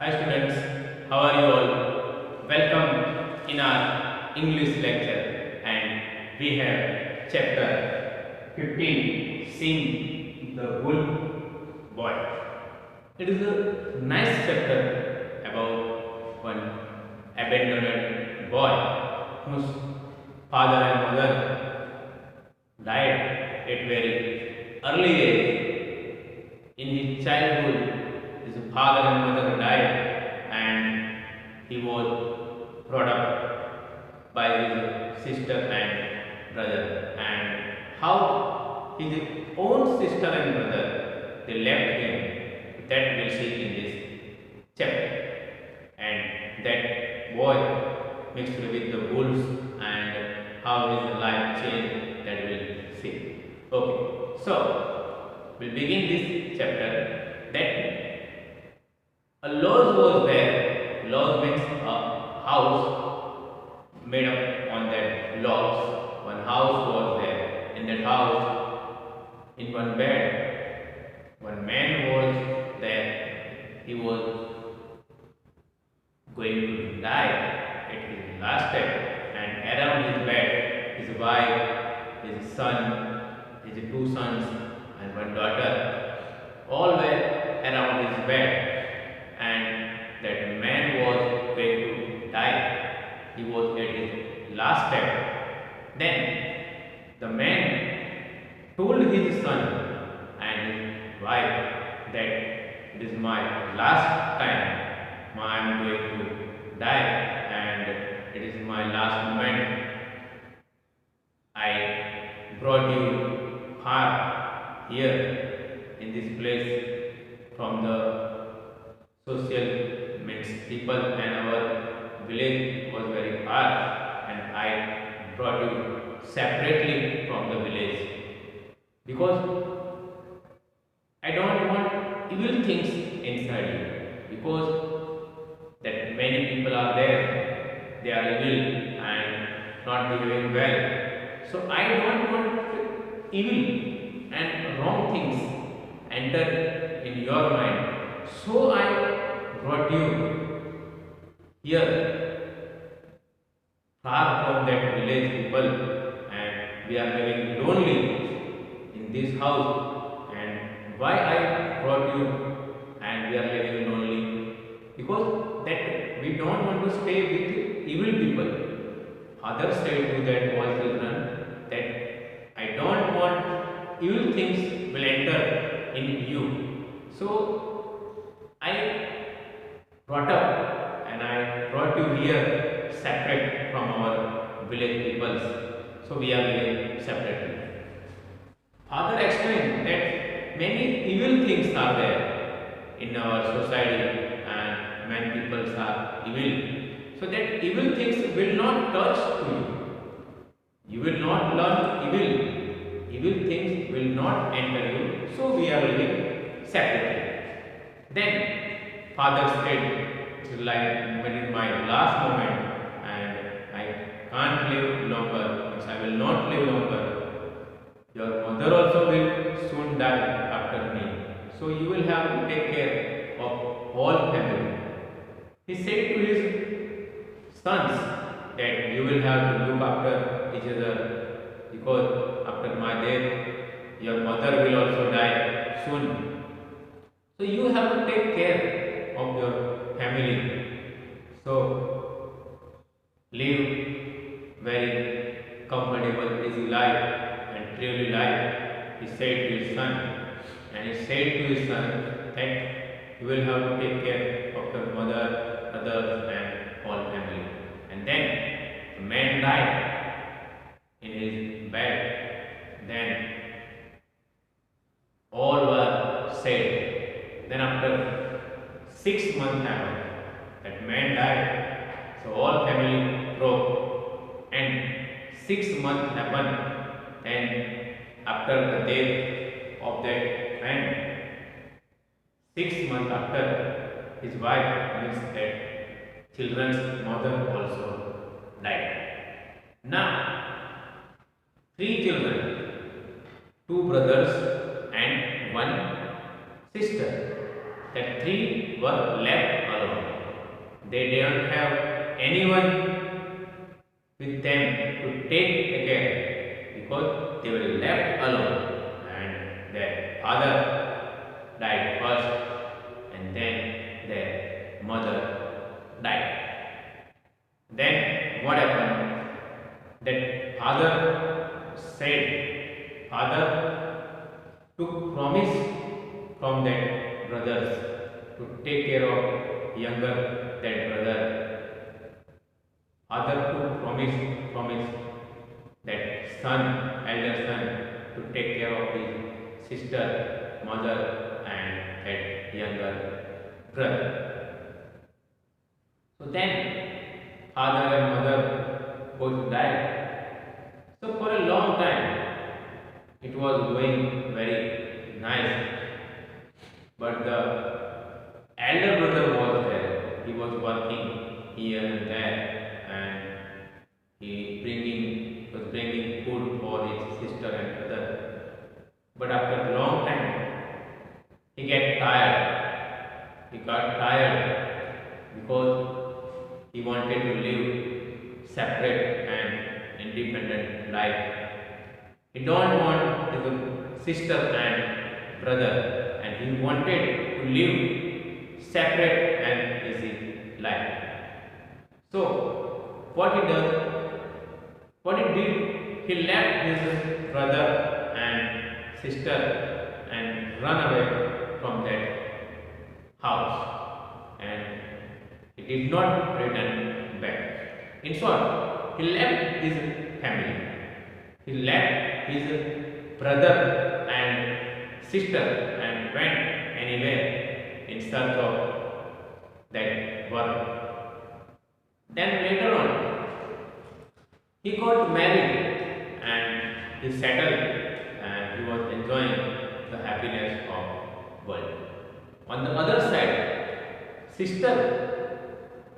Hi students, how are you all? Welcome in our English lecture and we have chapter 15 Sheem the Wolf Boy. It is a nice chapter about one abandoned boy whose father and mother died at very early age. In his childhood, his father and mother died, and he was brought up by his sister and brother. And how his own sister and brother they left him, that we'll see in this chapter. And that boy mixed with the wolves and how his life changed, that we'll see. Okay, so we'll begin this chapter. That a lodge was there. Lodge means a house made up on that logs. One house was there. In that house, in one bed, one man was there. He was going to die at his last step, and around his bed, his wife, his son, his two sons, and one daughter, all were around his bed. And that man was going to die. He was at his last step. Then the man told his son and his wife that it is my last time. I am going to die, and it is my last moment. I brought you far here in this place from the social means people, and our village was very far, and I brought you separately from the village because I don't want evil things inside you, because that many people are there, they are evil and not behaving well. So I don't want evil and wrong things enter in your mind. So I brought you here far from that village people, and we are living lonely in this house. And why I brought you and we are living lonely? Because that we don't want to stay with evil people. Father said to that all children that I don't want evil things will enter in you. So I brought up and I brought you here separate from our village peoples. So we are living separately. Father explained that many evil things are there in our society, and many people are evil. So that evil things will not touch to you. You will not learn evil. Evil things will not enter you. So we are living separately. Then Father said, it's like when in my last moment, and I can't live longer, means I will not live longer. Your mother also will soon die after me. So you will have to take care of whole family. He said to his sons that you will have to look after each other, because after my death, your mother will also die soon. So you have to take care of your family. So live very comfortable, easy life and truly life, he said to his son. And he said to his son that you will have to take care of your mother, brothers, and whole family. And then the man died in his bed. Then all were sad. Then after 6 months happened, that man died. So all family broke. And 6 months happened. And after the death of that man, 6 months after, his wife, means that children's mother, also died. Now, 3 children, 2 brothers and 1 sister, that 3 were left alone. they don't have anyone with them to take care because they were left alone, and their father died first and then their mother died. Then what happened? That father took promise from that brothers to take care of younger that brother. Father took promise that elder son, to take care of his sister, mother, and that younger brother. So then father and mother both died. So for a long time it was going very nice, but the elder brother was there. He was working here and there, and he was bringing food for his sister and brother. But after a long time, he got tired. He got tired because he wanted to live separate and independent life. He don't want his sister and brother, and he wanted to live separate and easy life. So what he did, he left his brother and sister and run away from that house, and he did not return back. In short, he left his family. He left his brother and sister and went anywhere in search of that work. Then later on, he got married and he settled, and he was enjoying the happiness of world. On the other side, sister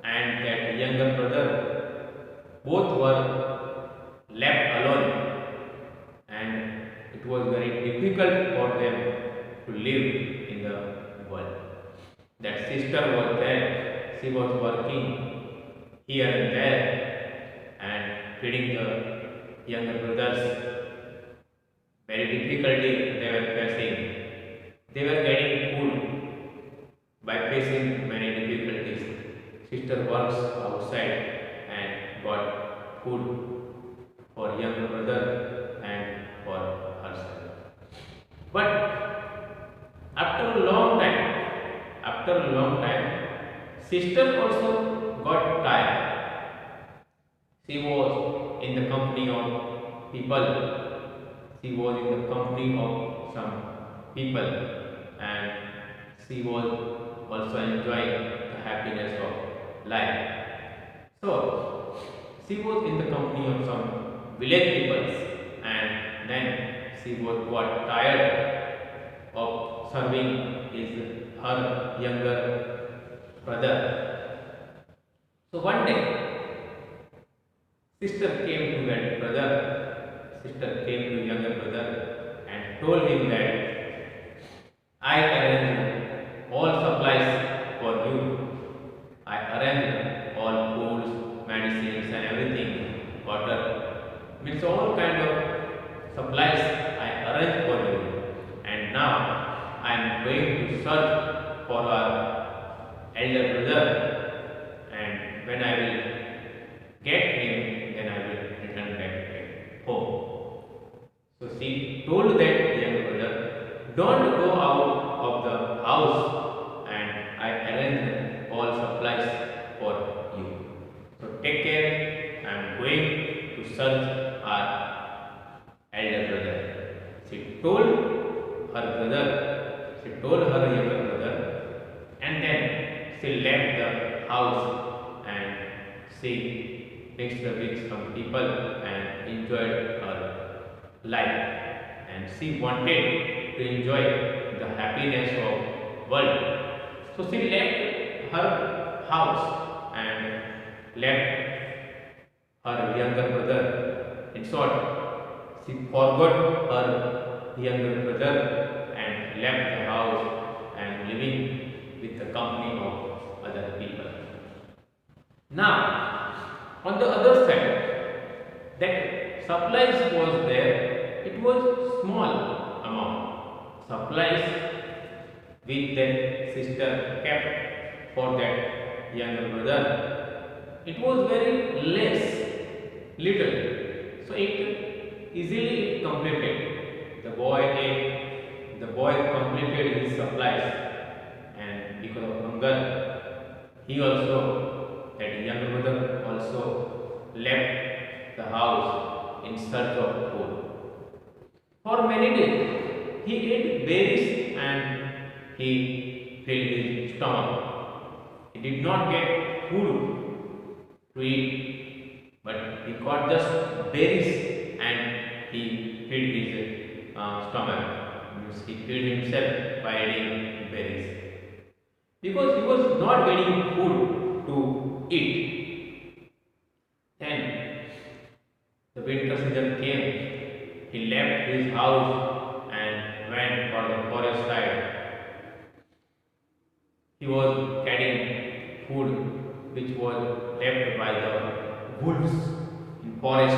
and that younger brother both were left alone, and it was very difficult for them to live in the world. That sister was there, she was working here and there and feeding the younger brothers. Very difficulty they were facing. They were getting food by facing many difficulties. Sister works outside and got food for younger brother and for herself. But after a long time, sister also got tired. She was in the company of people. She was in the company of some people, and she was also enjoying the happiness of life. So she was in the company of some village peoples, and then she was got tired of serving her younger brother. So one day, sister came to that brother. Sister came to younger brother and told him that I arranged all supplies for you. I arranged all foods, medicines, and everything, water, means all kind of supplies I arranged for you. And now I am going to search for our elder brother, and when I will get him, then I will return back home. So she told that young brother, don't go out of the house, and I arrange all supplies for you. So take care, I am going to search our elder brother. She told her younger brother, and then she left the house and she mixed with some people and enjoyed her life, and she wanted to enjoy the happiness of world. So she left her house and left her younger brother. In short, she forgot her younger brother and left the house and living with the company of other people. Now, on the other side, that supplies was there, it was small amount. Supplies which that sister kept for that younger brother, it was very little. So it easily it completed. The boy completed his supplies, and because of hunger, he also, that younger brother also left the house in search of food. For many days, he ate berries and he filled his stomach. He did not get food to eat, but he got just berries and he filled his stomach. Means he filled himself by eating berries. Because he was not getting food to eat. Then the winter season came. He left his house and went for the forest side. He was carrying food which was left by the wolves in forest.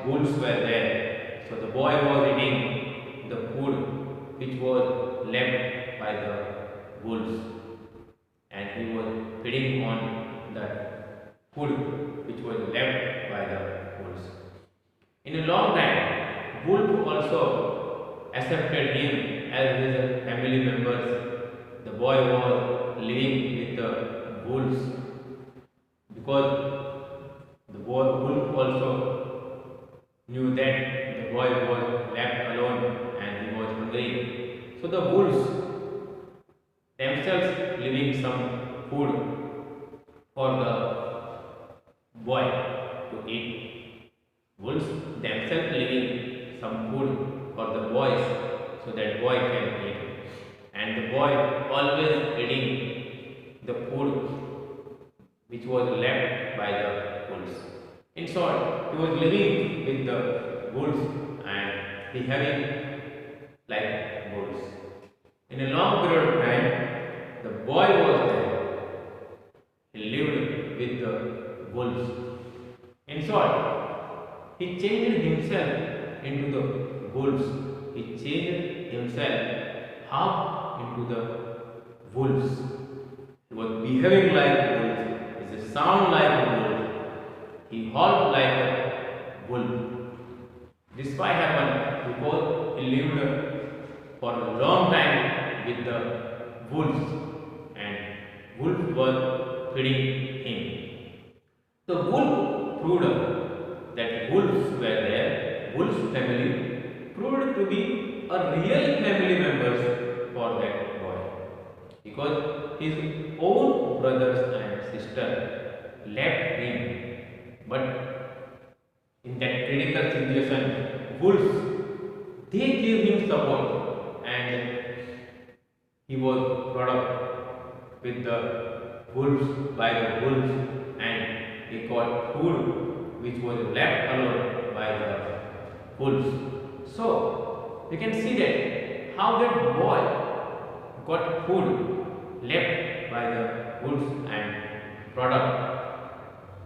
Wolves were there. So the boy was eating the food which was left by the wolves, and he was feeding on that food which was left by the wolves. In a long time, wolf also accepted him as his family members. The boy was living with the wolves because wolf also knew that the boy was left alone and he was hungry. So the wolves themselves leaving some food for the boy to eat. Wolves themselves leaving some food for the boys so that boy can eat. And the boy always eating the food which was left by the wolves. In short, he was living with the wolves and behaving like wolves. In a long period of time, the boy was there. He lived with the wolves. In short, he changed himself into the wolves. He changed himself half into the wolves. He was behaving like wolves. He sound like a wolf. He howled like a wolf. This why happened because he lived for a long time with the wolves, and wolves were feeding him. The wolf proved that wolves were there. Wolf's family proved to be a real family members for that boy, because his own brothers and sister left him. But in that critical situation, wolves, they gave him support, and he was brought up with the wolves by the wolves, and he got food which was left alone by the wolves. So we can see that how that boy got food left by the wolves and brought up.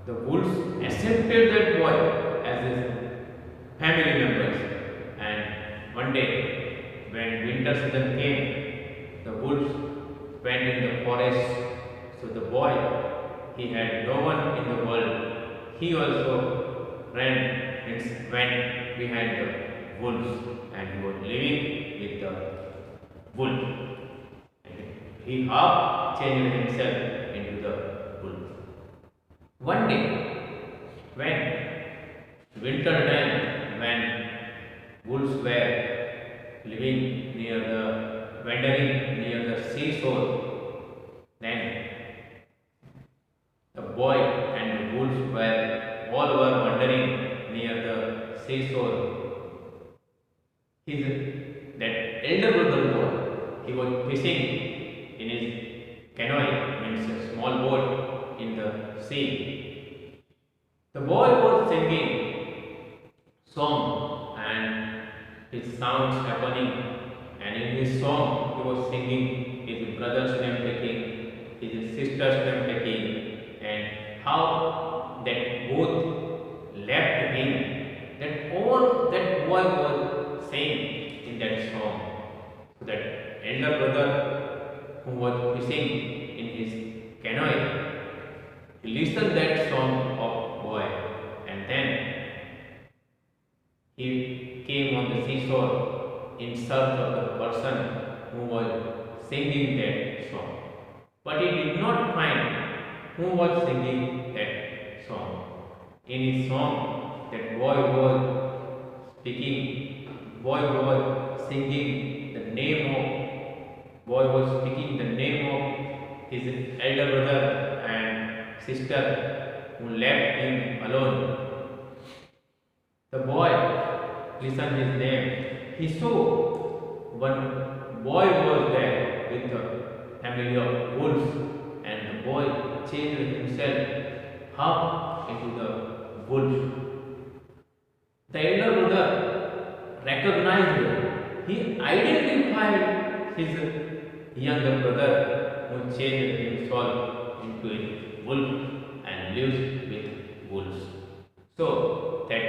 The wolves accepted that boy as his family members, and one day when winter season came, the wolves went in the forest. So the boy, he had no one in the world. He also went behind the wolves, and he was living with the wolf. He half changed himself into the wolf. One day, when winter time, when wolves were wandering near the seashore, then the boy and the wolves were wandering near the seashore. That elder brother boy, he was fishing in his canoe, means a small boat in the sea. The boy was singing song, and his sounds happening, and in his song he was singing his brother's name taking, his sister's name taking, and how that both left him, that all that boy was saying in that song. So that elder brother who was fishing in his canoe, he listened that song of boy, and then he came on the seashore in search of the person who was singing that song. But he did not find who was singing that song. In his song, that boy was speaking, boy was singing the name of, boy was speaking the name of his elder brother and sister who left him alone. The boy listened his name. He saw one boy was there with a family of wolves, and the boy changed himself half into the wolf. The elder brother recognized, he identified his younger brother who changed himself into a wolf and lives with wolves. So that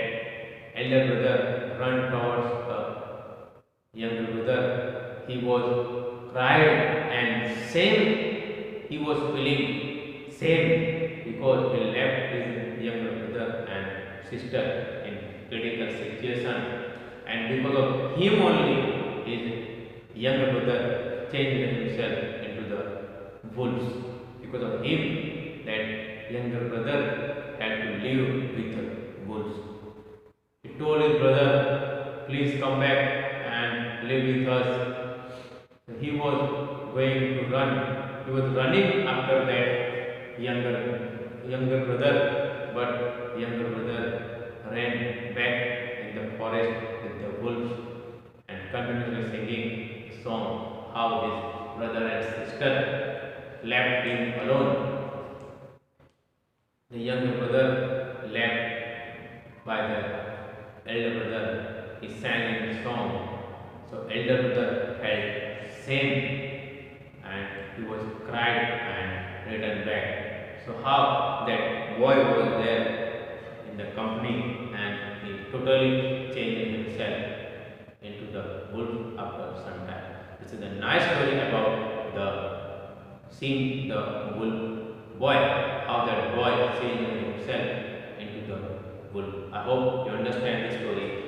elder brother ran towards the younger brother. He was cried, and same he was feeling same because he left his younger brother and sister in critical situation, and because of him only his younger brother changed himself into the wolves. Because of him that younger brother had to live with the wolves. He told his brother, please come back and live with us. He was going to run. He was running after that younger brother, but younger brother ran back in the forest with the wolves and continuously singing a song how his brother and sister left him alone. The younger brother left by the elder brother. He sang in the song. So elder brother felt same, and he was cried and returned back. So how that boy was there in the company, and he totally changed himself into the wolf after some time. This is a nice story about the seeing the wolf boy, how that boy changed himself into the wolf. I hope you understand the story.